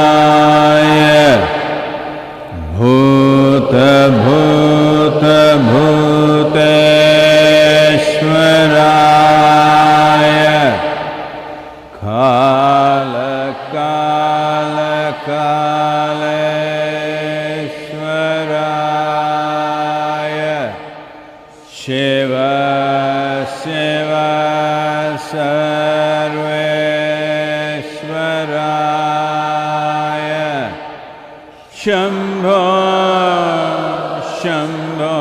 Yogeshwaraya Bhuta Bhuta Bhuteshwaraya Kala Kala Kaleshwaraya Shiva Shiva Sarveshwaraya Shambho Shambho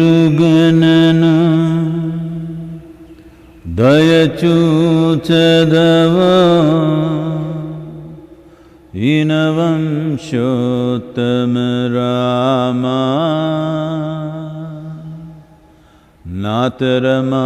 Yetiruganana Dayachuchadava Inavam Shottama Rama Natarama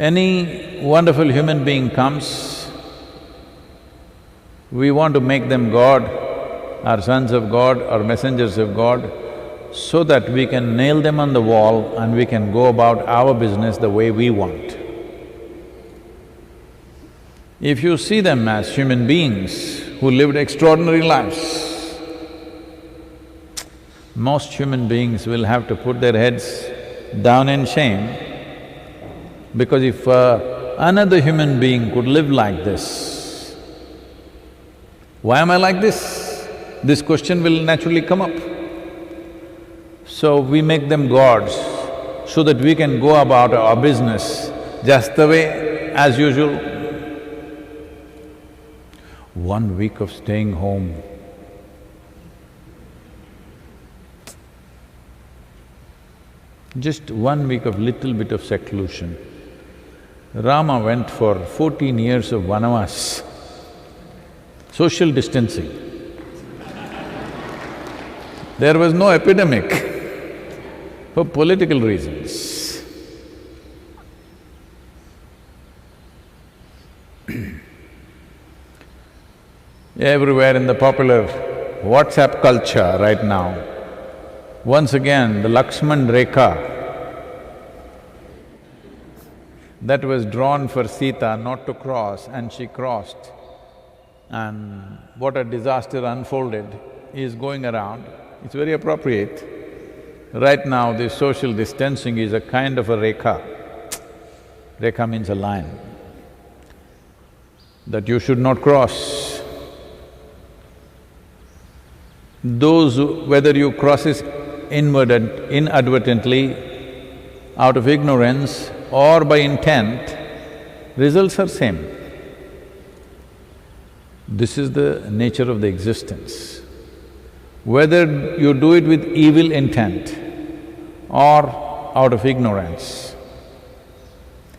Any wonderful human being comes, we want to make them God, or sons of God or messengers of God, so that we can nail them on the wall and we can go about our business the way we want. If you see them as human beings who lived extraordinary lives, most human beings will have to put their heads down in shame, because if another human being could live like this, why am I like this? This question will naturally come up. So we make them gods so that we can go about our business just the way as usual. 1 week of staying home. Just 1 week of little bit of seclusion. Rama went for 14 years of vanavas, social distancing. There was no epidemic for political reasons. Everywhere in the popular WhatsApp culture right now, once again the Lakshman Rekha that was drawn for Sita not to cross and she crossed, and what a disaster unfolded is going around. It's very appropriate. Right now this social distancing is a kind of a rekha. Rekha means a line that you should not cross. Whether you cross it inadvertently, out of ignorance or by intent, results are same. This is the nature of the existence. Whether you do it with evil intent or out of ignorance,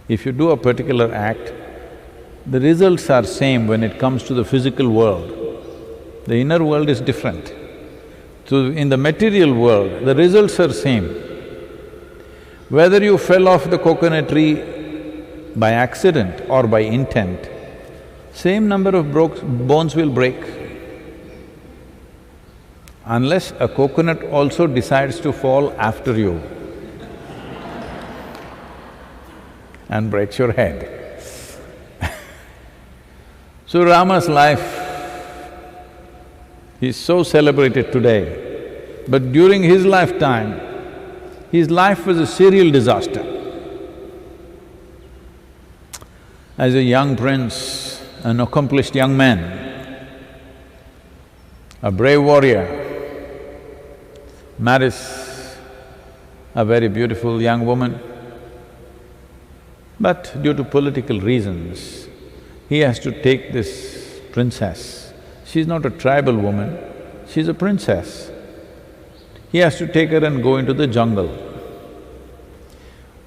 if you do a particular act, the results are same when it comes to the physical world. The inner world is different. So in the material world, the results are same. Whether you fell off the coconut tree by accident or by intent, same number of bones will break. Unless a coconut also decides to fall after you and breaks your head. So Rama's life is so celebrated today, but during his lifetime, his life was a serial disaster. As a young prince, an accomplished young man, a brave warrior, marries a very beautiful young woman, but due to political reasons, he has to take this princess. She's not a tribal woman, she's a princess. He has to take her and go into the jungle.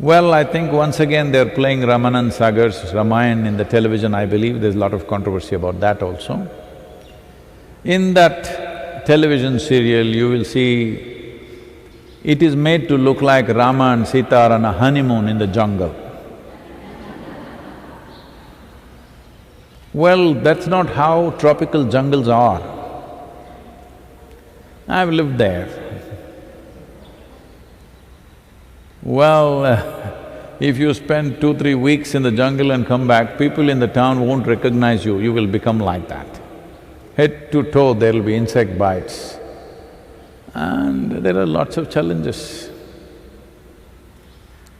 Well, I think once again they're playing Ramanand Sagar's Ramayana in the television, I believe. There's a lot of controversy about that also. In that television serial, you will see it is made to look like Rama and Sita are on a honeymoon in the jungle. Well, that's not how tropical jungles are. I've lived there. Well, if you spend 2-3 weeks in the jungle and come back, people in the town won't recognize you, you will become like that. Head to toe there'll be insect bites, and there are lots of challenges.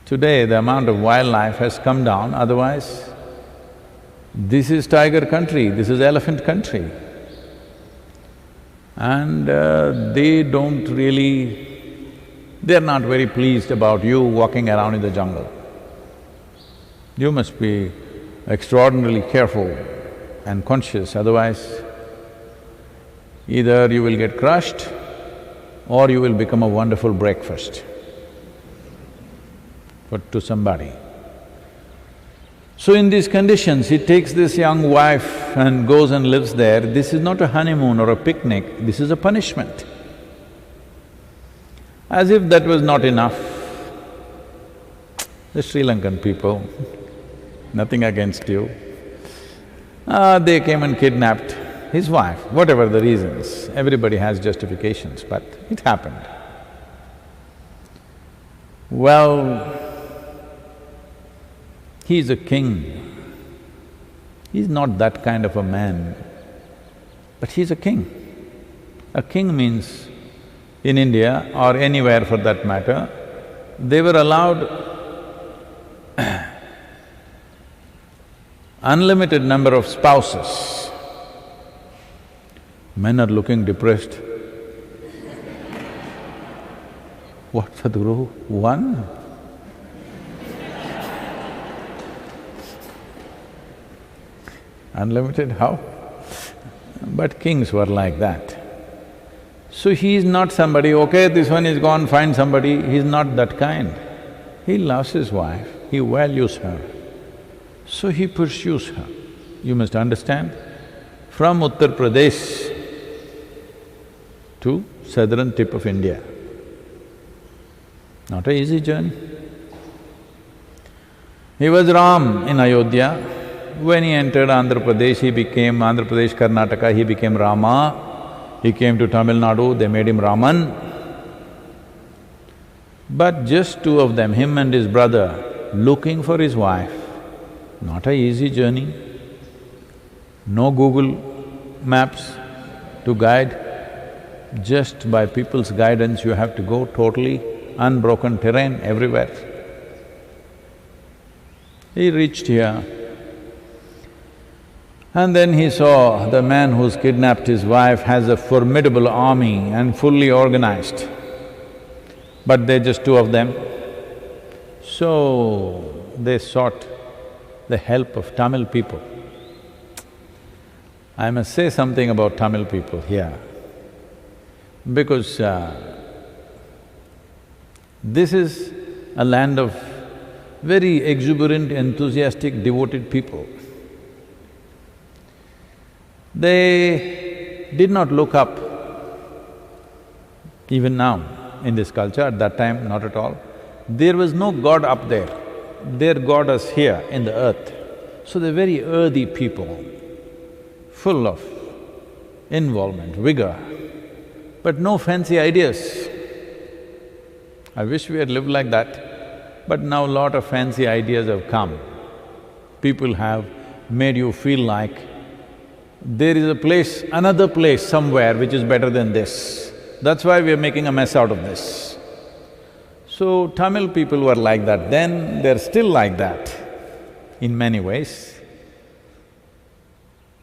Today, the amount of wildlife has come down, otherwise this is tiger country, this is elephant country. And they're not very pleased about you walking around in the jungle. You must be extraordinarily careful and conscious, otherwise either you will get crushed or you will become a wonderful breakfast to somebody. So in these conditions, he takes this young wife and goes and lives there. This is not a honeymoon or a picnic, this is a punishment. As if that was not enough, the Sri Lankan people, nothing against you. They came and kidnapped his wife, whatever the reasons. Everybody has justifications, but it happened. Well, he's a king. He's not that kind of a man, but he's a king. A king means, in India or anywhere for that matter, they were allowed unlimited number of spouses. Men are looking depressed. What, Sadhguru? One? Unlimited, how? But kings were like that. So he is not somebody, okay, this one is gone, find somebody, he's not that kind. He loves his wife, he values her, so he pursues her. You must understand, from Uttar Pradesh to southern tip of India, not an easy journey. He was Ram in Ayodhya. When he entered Andhra Pradesh, he became Andhra Pradesh, Karnataka, he became Rama. He came to Tamil Nadu, they made him Raman. But just two of them, him and his brother, looking for his wife, not an easy journey. No Google Maps to guide. Just by people's guidance, you have to go totally unbroken terrain everywhere. He reached here, and then he saw the man who's kidnapped his wife has a formidable army and fully organized, but they're just two of them. So, they sought the help of Tamil people. I must say something about Tamil people here, because this is a land of very exuberant, enthusiastic, devoted people. They did not look up, even now in this culture, at that time not at all. There was no God up there, their God is here in the earth. So they're very earthy people, full of involvement, vigor, but no fancy ideas. I wish we had lived like that, but now lot of fancy ideas have come. People have made you feel like there is a place, another place somewhere which is better than this. That's why we are making a mess out of this. So Tamil people were like that then, they're still like that in many ways.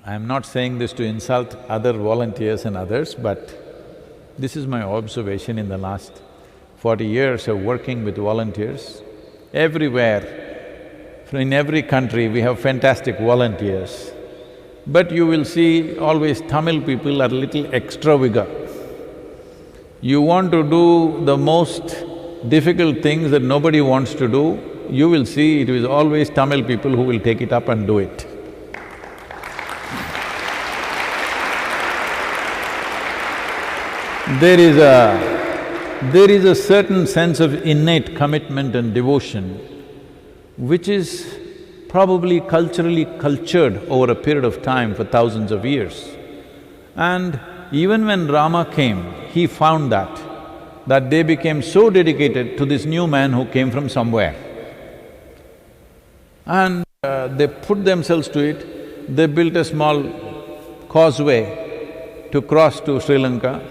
I'm not saying this to insult other volunteers and others, but this is my observation in the last 40 years of working with volunteers. Everywhere, in every country, we have fantastic volunteers. But you will see always Tamil people are little extra vigor. You want to do the most difficult things that nobody wants to do, you will see it is always Tamil people who will take it up and do it. There is a certain sense of innate commitment and devotion which is probably culturally cultured over a period of time for thousands of years. And even when Rama came, he found that they became so dedicated to this new man who came from somewhere. And they put themselves to it, they built a small causeway to cross to Sri Lanka,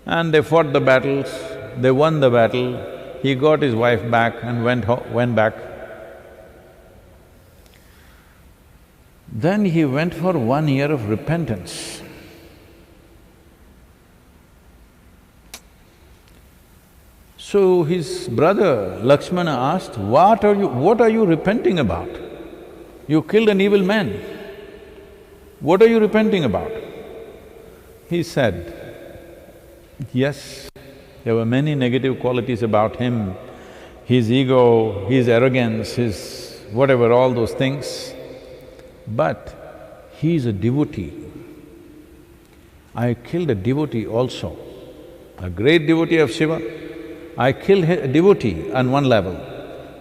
and they fought the battles, they won the battle, he got his wife back and went back. Then he went for 1 year of repentance. So his brother Lakshmana asked, what are you repenting about? You killed an evil man. What are you repenting about? He said, yes, there were many negative qualities about him, his ego, his arrogance, his whatever, all those things. But he is a devotee. I killed a devotee also, a great devotee of Shiva. I killed a devotee on one level.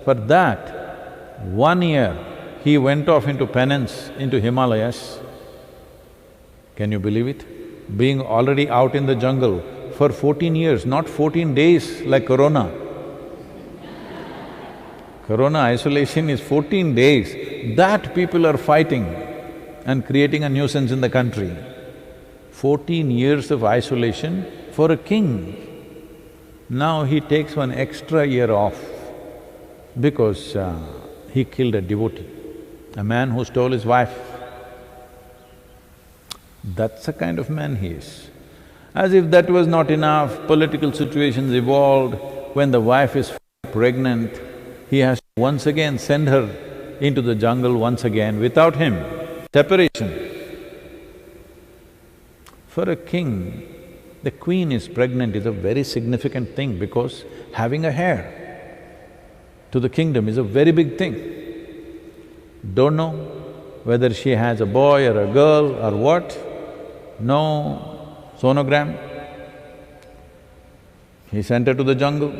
For that, 1 year, he went off into penance into Himalayas. Can you believe it? Being already out in the jungle for 14 years, not 14 days like corona. Corona isolation is 14 days. That people are fighting and creating a nuisance in the country. 14 years of isolation for a king. Now he takes one extra year off because he killed a devotee, a man who stole his wife. That's the kind of man he is. As if that was not enough, political situations evolved. When the wife is pregnant, he has to once again send her into the jungle once again without him. Separation. For a king, the queen is pregnant is a very significant thing because having a heir to the kingdom is a very big thing. Don't know whether she has a boy or a girl or what, no sonogram. He sent her to the jungle.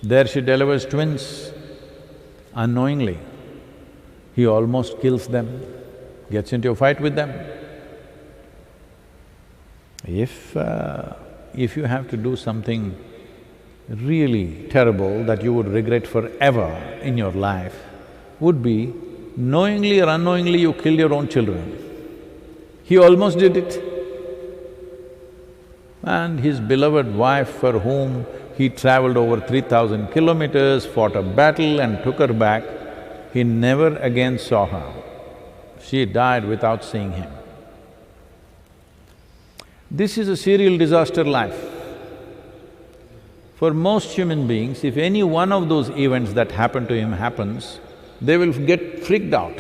There she delivers twins. Unknowingly, he almost kills them, gets into a fight with them. If you have to do something really terrible that you would regret forever in your life, would be knowingly or unknowingly you killed your own children. He almost did it. And his beloved wife, for whom he traveled over 3,000 kilometers, fought a battle and took her back, he never again saw her. She died without seeing him. This is a serial disaster life. For most human beings, if any one of those events that happen to him happens, they will get freaked out.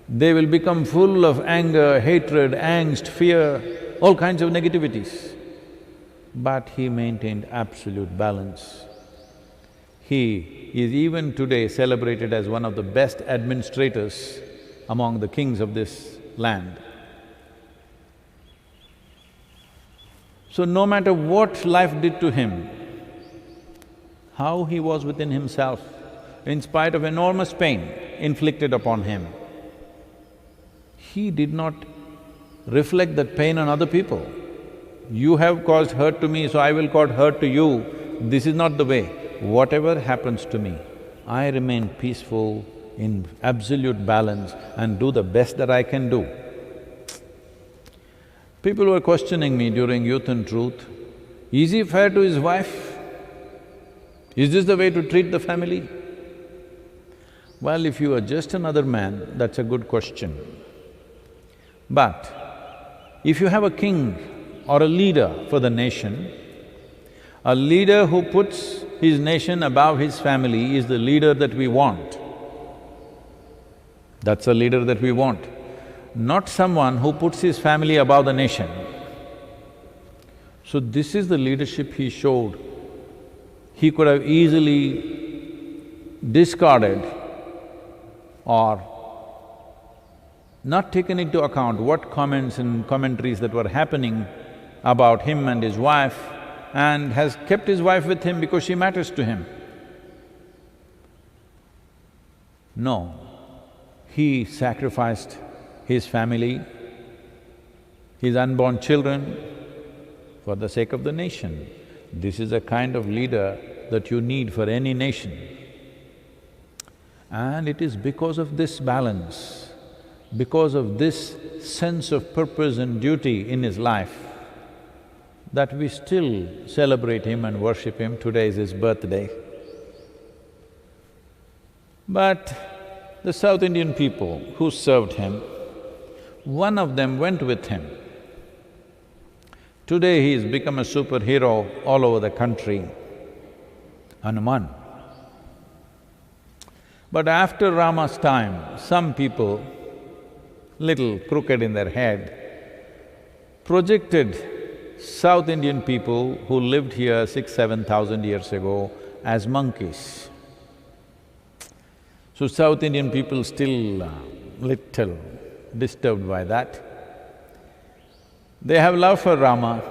They will become full of anger, hatred, angst, fear, all kinds of negativities. But he maintained absolute balance. He is even today celebrated as one of the best administrators among the kings of this land. So no matter what life did to him, how he was within himself, in spite of enormous pain inflicted upon him, he did not reflect that pain on other people. You have caused hurt to me, so I will cause hurt to you. This is not the way. Whatever happens to me, I remain peaceful, in absolute balance and do the best that I can do. People were questioning me during Youth and Truth, is he fair to his wife? Is this the way to treat the family? Well, if you are just another man, that's a good question. But if you have a king or a leader for the nation, a leader who puts his nation above his family is the leader that we want. That's the leader that we want, not someone who puts his family above the nation. So this is the leadership he showed. He could have easily discarded or not taken into account what comments and commentaries that were happening about him and his wife, and has kept his wife with him because she matters to him. No, he sacrificed his family, his unborn children for the sake of the nation. This is a kind of leader that you need for any nation. And it is because of this balance, because of this sense of purpose and duty in his life, that we still celebrate him and worship him. Today is his birthday. But the South Indian people who served him, one of them went with him. Today he has become a superhero all over the country, Hanuman. But after Rama's time, some people, little crooked in their head, projected South Indian people who lived here 6,000–7,000 years ago as monkeys. So South Indian people still little disturbed by that. They have love for Rama,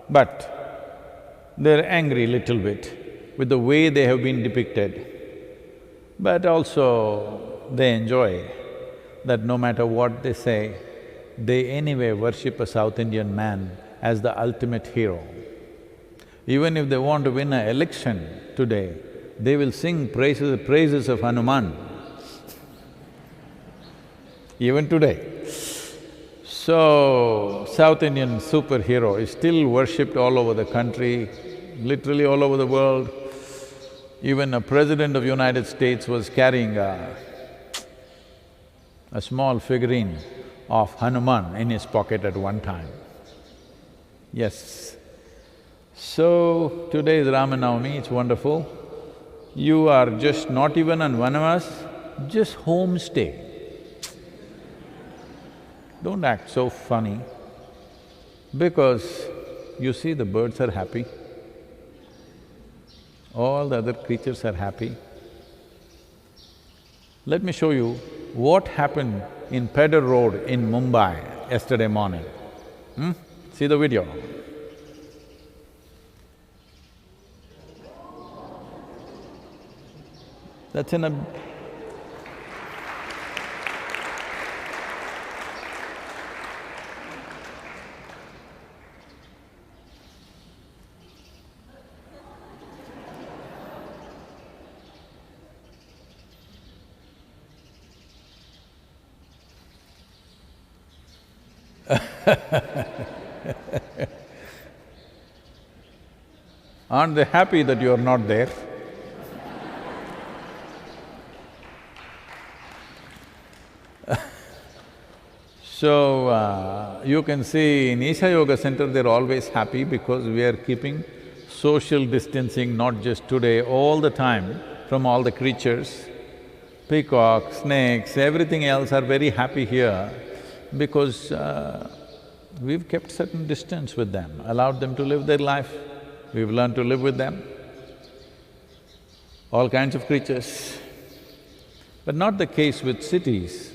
but they're angry little bit with the way they have been depicted. But also they enjoy that no matter what they say, they anyway worship a South Indian man as the ultimate hero. Even if they want to win an election today, they will sing praises of Hanuman, even today. So, South Indian superhero is still worshipped all over the country, literally all over the world. Even a president of United States was carrying a small figurine of Hanuman in his pocket at one time. Yes. So, today is Rama Navami, it's wonderful. You are just not even on Vanavas, just homestay. Don't act so funny, because you see the birds are happy, all the other creatures are happy. Let me show you what happened in Pedder Road in Mumbai yesterday morning. See the video. That's in a… Aren't they happy that you're not there? So, you can see in Isha Yoga Center, they're always happy because we are keeping social distancing, not just today, all the time, from all the creatures. Peacocks, snakes, everything else are very happy here because we've kept certain distance with them, allowed them to live their life. We've learned to live with them, all kinds of creatures. But not the case with cities.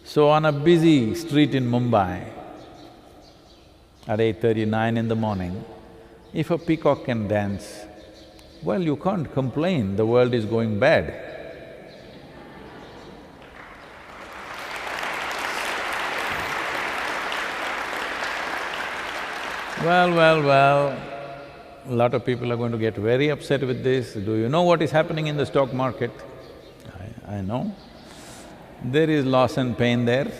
So on a busy street in Mumbai, at 8:39 in the morning, if a peacock can dance, well, you can't complain, the world is going bad. Well, a lot of people are going to get very upset with this. Do you know what is happening in the stock market? I know. There is loss and pain there.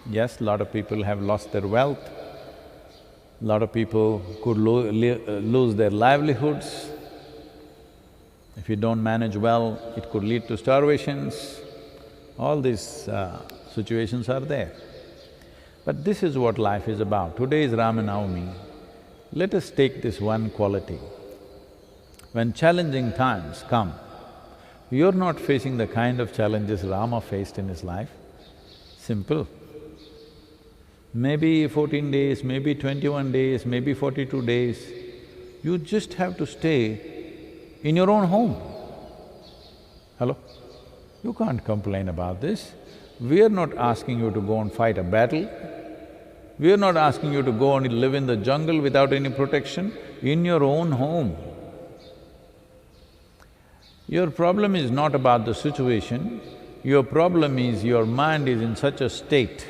Yes, a lot of people have lost their wealth. A lot of people could lose their livelihoods. If you don't manage well, it could lead to starvations. All these situations are there. But this is what life is about. Today is Rama Navami. Let us take this one quality. When challenging times come, you're not facing the kind of challenges Rama faced in his life. Simple. Maybe 14 days, maybe 21 days, maybe 42 days, you just have to stay in your own home. Hello? You can't complain about this. We are not asking you to go and fight a battle. We are not asking you to go and live in the jungle without any protection, in your own home. Your problem is not about the situation, your problem is your mind is in such a state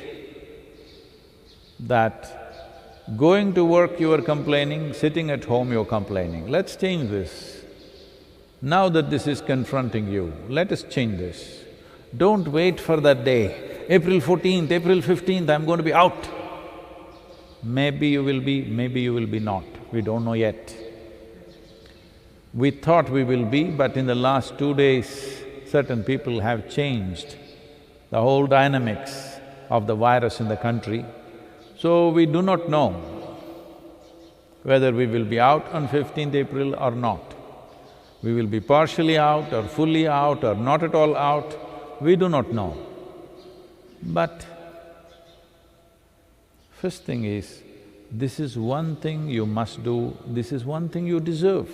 that going to work you are complaining, sitting at home you're complaining. Let's change this. Now that this is confronting you, let us change this. Don't wait for that day, April 14th, April 15th, I'm going to be out. Maybe you will be not, we don't know yet. We thought we will be, but in the last 2 days, certain people have changed the whole dynamics of the virus in the country. So we do not know whether we will be out on 15th April or not. We will be partially out or fully out or not at all out, we do not know. But first thing is, this is one thing you must do, this is one thing you deserve.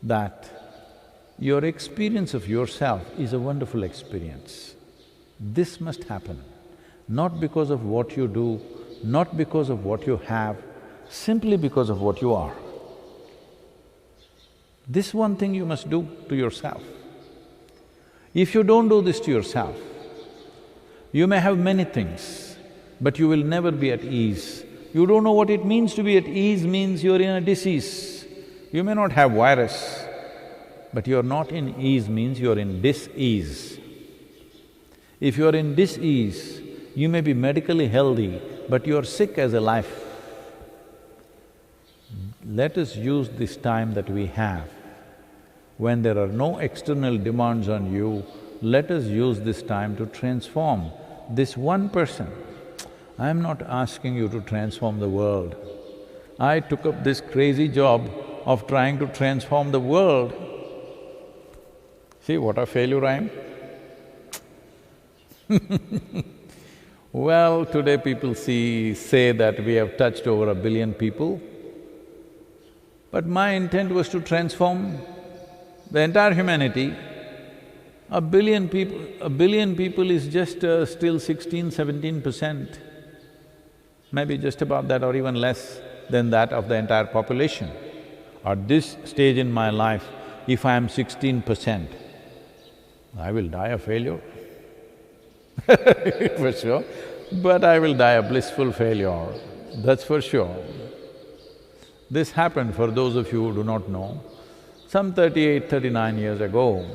That your experience of yourself is a wonderful experience. This must happen, not because of what you do, not because of what you have, simply because of what you are. This one thing you must do to yourself. If you don't do this to yourself, you may have many things, but you will never be at ease. You don't know what it means to be at ease, means you're in a disease. You may not have virus, but you're not in ease means you're in dis-ease. If you're in dis-ease, you may be medically healthy, but you're sick as a life. Let us use this time that we have. When there are no external demands on you, let us use this time to transform this one person. I'm not asking you to transform the world. I took up this crazy job of trying to transform the world. See what a failure I am? Well, today people say that we have touched over 1 billion people, but my intent was to transform the entire humanity. 1 billion people is just still 16–17%, maybe just about that or even less than that of the entire population. At this stage in my life, if I am 16%, I will die a failure for sure, but I will die a blissful failure, that's for sure. This happened, for those of you who do not know, some 38–39 years ago.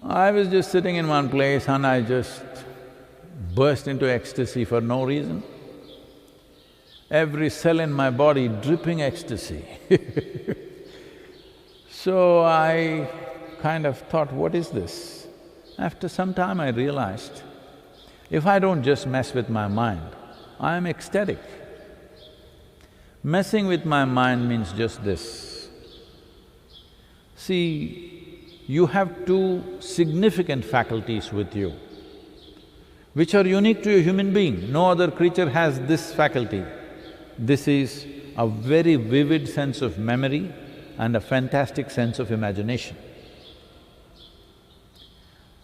I was just sitting in one place and I just burst into ecstasy for no reason. Every cell in my body dripping ecstasy. So I kind of thought, what is this? After some time I realized, if I don't just mess with my mind, I am ecstatic. Messing with my mind means just this. See, you have two significant faculties with you, which are unique to a human being. No other creature has this faculty. This is a very vivid sense of memory and a fantastic sense of imagination.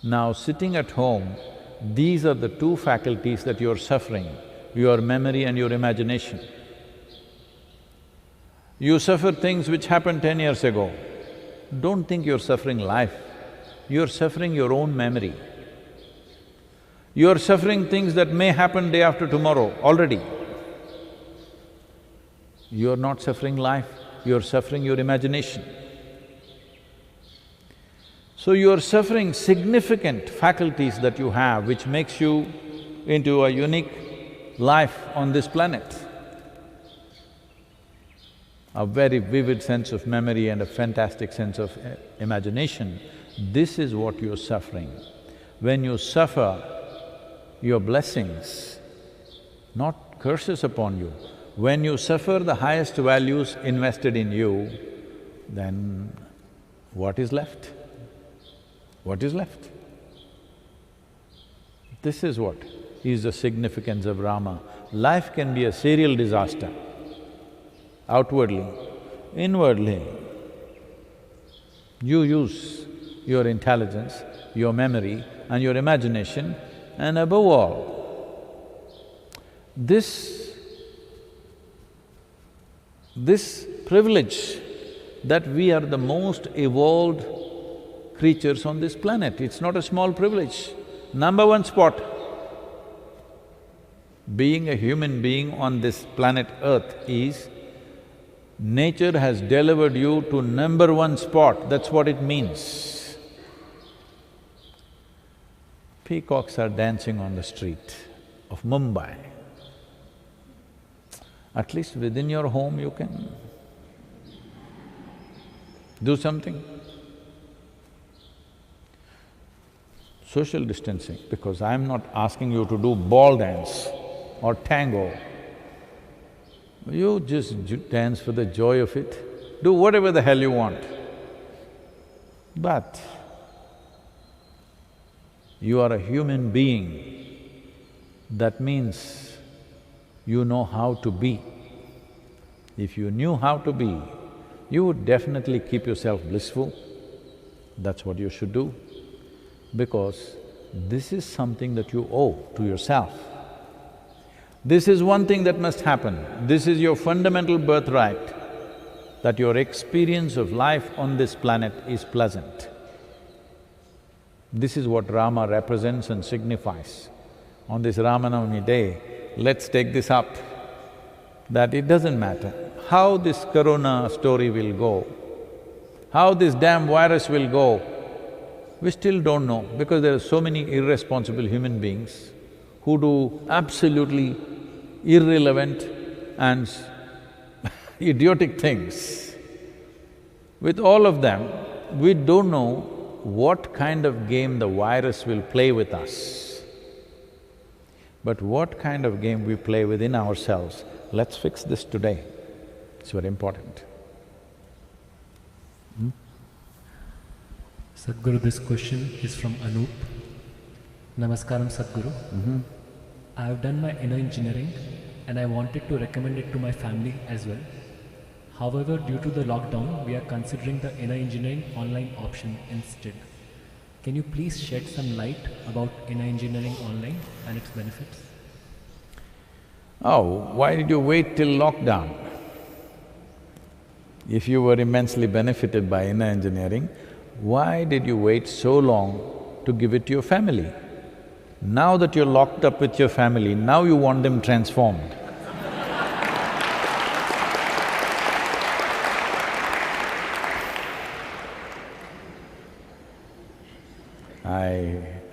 Now, sitting at home, these are the two faculties that you're suffering, your memory and your imagination. You suffer things which happened 10 years ago. Don't think you're suffering life, you're suffering your own memory. You're suffering things that may happen day after tomorrow already. You're not suffering life, you're suffering your imagination. So you're suffering significant faculties that you have, which makes you into a unique life on this planet. A very vivid sense of memory and a fantastic sense of imagination. This is what you're suffering. When you suffer, your blessings, not curses upon you. When you suffer the highest values invested in you, then what is left? What is left? This is what is the significance of Rama. Life can be a serial disaster, outwardly, inwardly. You use your intelligence, your memory and your imagination, and above all, this privilege that we are the most evolved creatures on this planet. It's not a small privilege. Number one spot. Being a human being on this planet Earth is, nature has delivered you to number one spot, that's what it means. Peacocks are dancing on the street of Mumbai. At least within your home you can do something. Social distancing, because I'm not asking you to do ball dance or tango. You just dance for the joy of it, do whatever the hell you want. But you are a human being, that means you know how to be. If you knew how to be, you would definitely keep yourself blissful. That's what you should do, because this is something that you owe to yourself. This is one thing that must happen. This is your fundamental birthright. that your experience of life on this planet is pleasant. This is what Rama represents and signifies. On this Ramanavami day, let's take this up, that it doesn't matter how this corona story will go, how this damn virus will go, we still don't know because there are so many irresponsible human beings who do absolutely irrelevant and idiotic things. With all of them, we don't know what kind of game the virus will play with us. But what kind of game we play within ourselves, let's fix this today. It's very important. Sadhguru, this question is from Anup. Namaskaram, Sadhguru. I have done my inner engineering and I wanted to recommend it to my family as well. However, due to the lockdown, we are considering the inner engineering online option instead. Can you please shed some light about inner engineering online and its benefits? Oh, why did you wait till lockdown? If you were immensely benefited by inner engineering, why did you wait so long to give it to your family? Now that you're locked up with your family, now you want them transformed.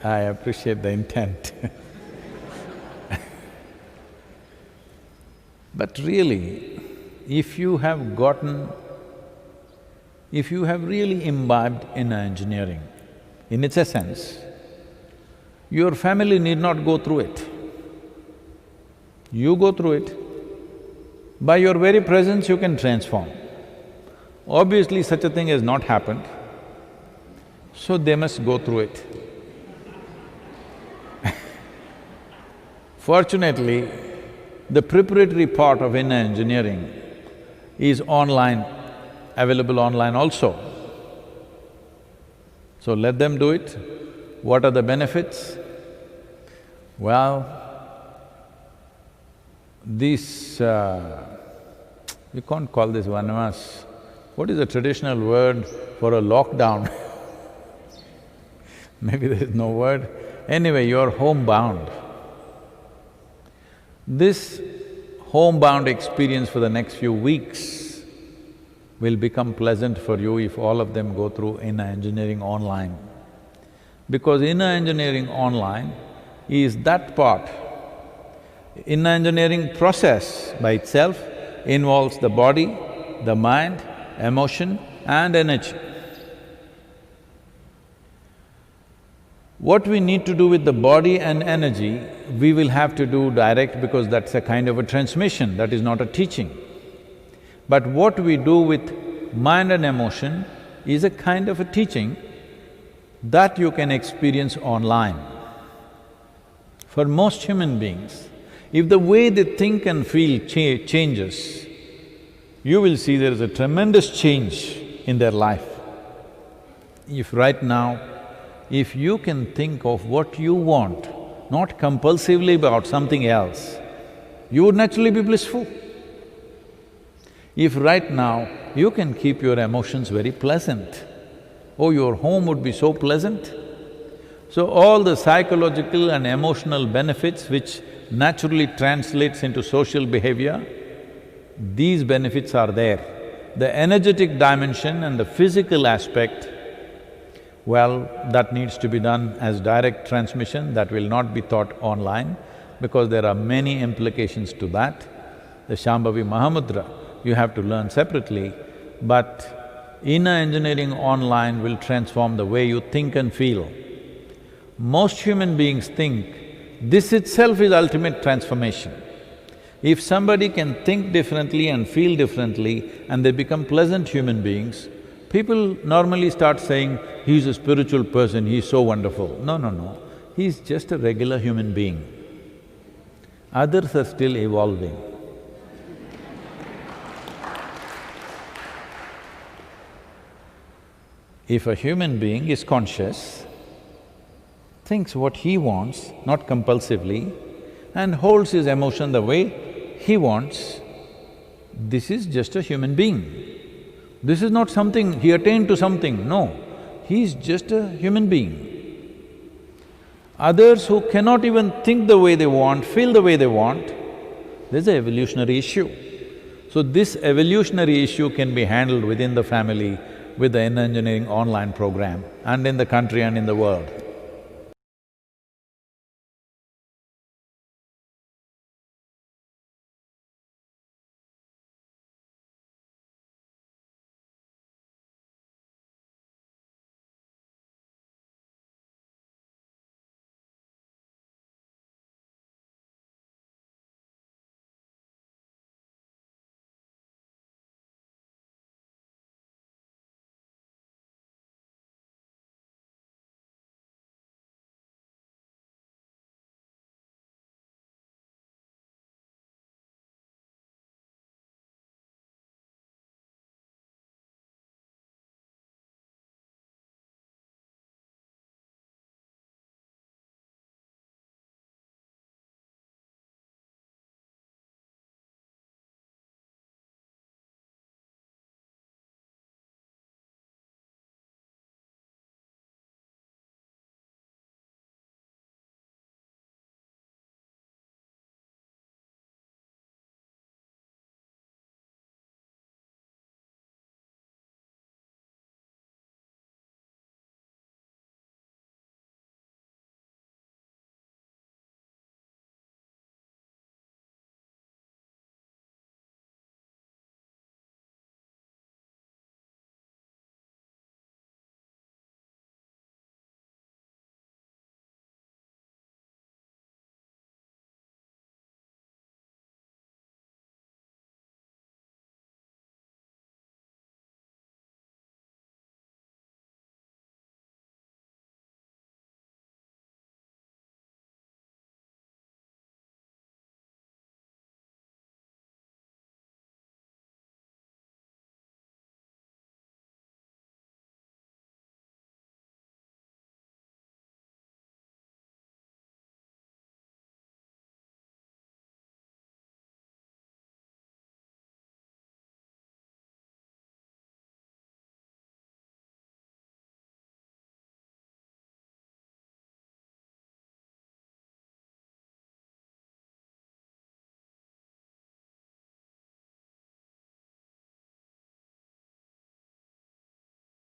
I appreciate the intent But really, if you have really imbibed inner engineering, in its essence, your family need not go through it. You go through it. By your very presence, you can transform. Obviously, such a thing has not happened, so they must go through it. Fortunately, the preparatory part of inner engineering is online, available online also. So let them do it. What are the benefits? Well, this… we can't call this vanavas. What is the traditional word for a lockdown? Maybe there is no word. Anyway, you're homebound. This homebound experience for the next few weeks will become pleasant for you if all of them go through inner engineering online. Because inner engineering online is that part. Inner engineering process by itself involves the body, the mind, emotion and energy. What we need to do with the body and energy, we will have to do direct because that's a kind of a transmission, that is not a teaching. But what we do with mind and emotion is a kind of a teaching that you can experience online. For most human beings, if the way they think and feel changes, you will see there is a tremendous change in their life. If right now, if you can think of what you want, not compulsively about something else, you would naturally be blissful. If right now you can keep your emotions very pleasant, oh, your home would be so pleasant. So all the psychological and emotional benefits which naturally translates into social behavior, these benefits are there. The energetic dimension and the physical aspect, well, that needs to be done as direct transmission, that will not be taught online because there are many implications to that. The Shambhavi Mahamudra, you have to learn separately, but inner engineering online will transform the way you think and feel. Most human beings think this itself is ultimate transformation. If somebody can think differently and feel differently and they become pleasant human beings, people normally start saying, he's a spiritual person, he's so wonderful. No, no, no, he's just a regular human being. Others are still evolving. If a human being is conscious, thinks what he wants, not compulsively, and holds his emotion the way he wants, this is just a human being. This is not something, he attained to something, no. He's just a human being. Others who cannot even think the way they want, feel the way they want, there's an evolutionary issue. So this evolutionary issue can be handled within the family with the inner engineering online program and in the country and in the world.